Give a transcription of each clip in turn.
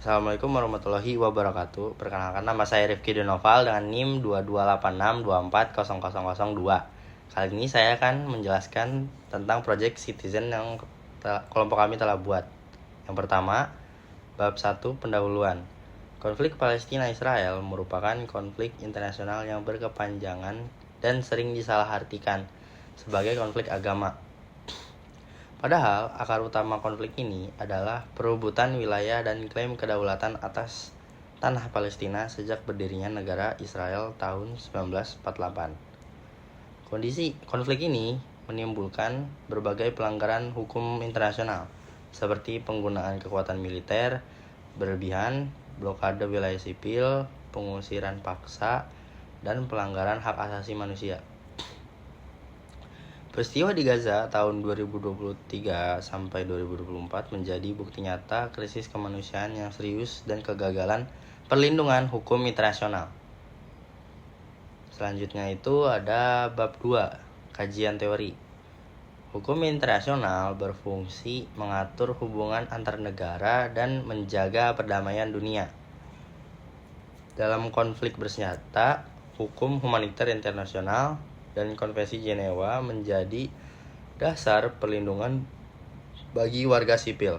Assalamualaikum warahmatullahi wabarakatuh. Perkenalkan, nama saya Rifki Denoval dengan NIM 2286240002. Kali ini saya akan menjelaskan tentang proyek Citizen yang kelompok kami telah buat. Yang pertama, bab 1 pendahuluan. Konflik Palestina-Israel merupakan konflik internasional yang berkepanjangan dan sering disalahartikan sebagai konflik agama. Padahal, akar utama konflik ini adalah perebutan wilayah dan klaim kedaulatan atas tanah Palestina sejak berdirinya negara Israel tahun 1948. Kondisi konflik ini menimbulkan berbagai pelanggaran hukum internasional, seperti penggunaan kekuatan militer berlebihan, blokade wilayah sipil, pengusiran paksa, dan pelanggaran hak asasi manusia. Peristiwa di Gaza tahun 2023 sampai 2024 menjadi bukti nyata krisis kemanusiaan yang serius dan kegagalan perlindungan hukum internasional. Selanjutnya itu ada bab 2, kajian teori. Hukum internasional berfungsi mengatur hubungan antar negara dan menjaga perdamaian dunia. Dalam konflik bersenjata, hukum humaniter internasional dan Konvensi Jenewa menjadi dasar perlindungan bagi warga sipil.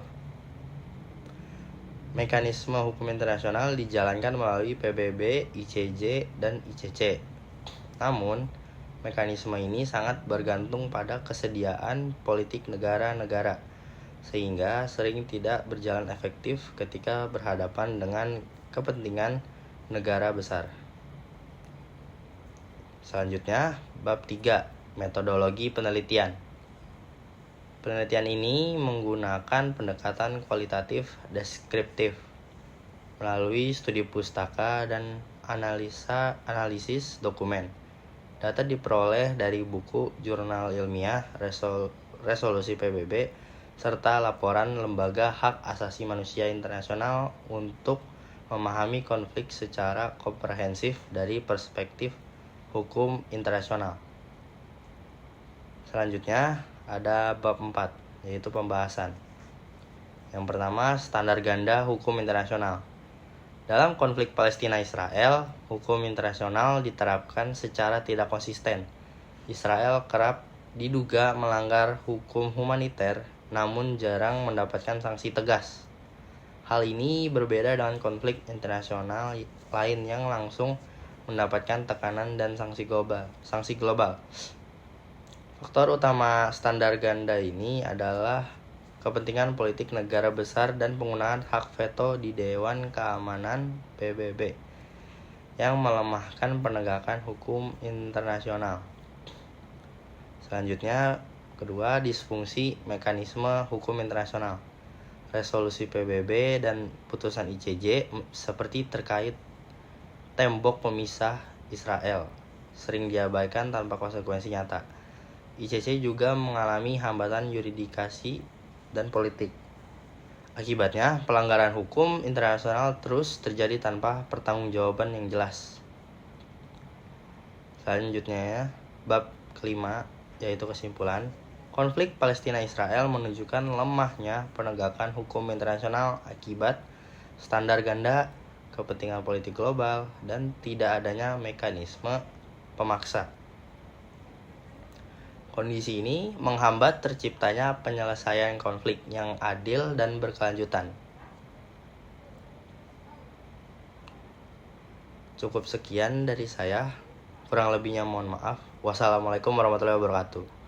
Mekanisme hukum internasional dijalankan melalui PBB, ICJ, dan ICC. Namun, mekanisme ini sangat bergantung pada kesediaan politik negara-negara, sehingga sering tidak berjalan efektif ketika berhadapan dengan kepentingan negara besar. Selanjutnya, bab 3, metodologi penelitian. Penelitian ini menggunakan pendekatan kualitatif deskriptif melalui studi pustaka dan analisis dokumen. Data diperoleh dari buku, jurnal ilmiah, resolusi PBB, serta laporan Lembaga Hak Asasi Manusia Internasional untuk memahami konflik secara komprehensif dari perspektif hukum internasional. Selanjutnya ada bab 4, yaitu pembahasan. Yang pertama, standar ganda hukum internasional. Dalam konflik Palestina-Israel, hukum internasional diterapkan secara tidak konsisten. Israel kerap diduga melanggar hukum humaniter, namun jarang mendapatkan sanksi tegas. Hal ini berbeda dengan konflik internasional lain yang langsung mendapatkan tekanan dan sanksi global. Faktor utama standar ganda ini adalah kepentingan politik negara besar dan penggunaan hak veto di Dewan Keamanan PBB yang melemahkan penegakan hukum internasional. Selanjutnya, kedua, disfungsi mekanisme hukum internasional. Resolusi PBB dan putusan ICJ seperti terkait tembok pemisah Israel sering diabaikan tanpa konsekuensi nyata. ICC juga mengalami hambatan yuridikasi dan politik. Akibatnya, pelanggaran hukum internasional terus terjadi tanpa pertanggungjawaban yang jelas. Selanjutnya, bab kelima, yaitu kesimpulan. Konflik Palestina-Israel menunjukkan lemahnya penegakan hukum internasional akibat standar ganda, kepentingan politik global, dan tidak adanya mekanisme pemaksa. Kondisi ini menghambat terciptanya penyelesaian konflik yang adil dan berkelanjutan. Cukup sekian dari saya, kurang lebihnya mohon maaf. Wassalamualaikum warahmatullahi wabarakatuh.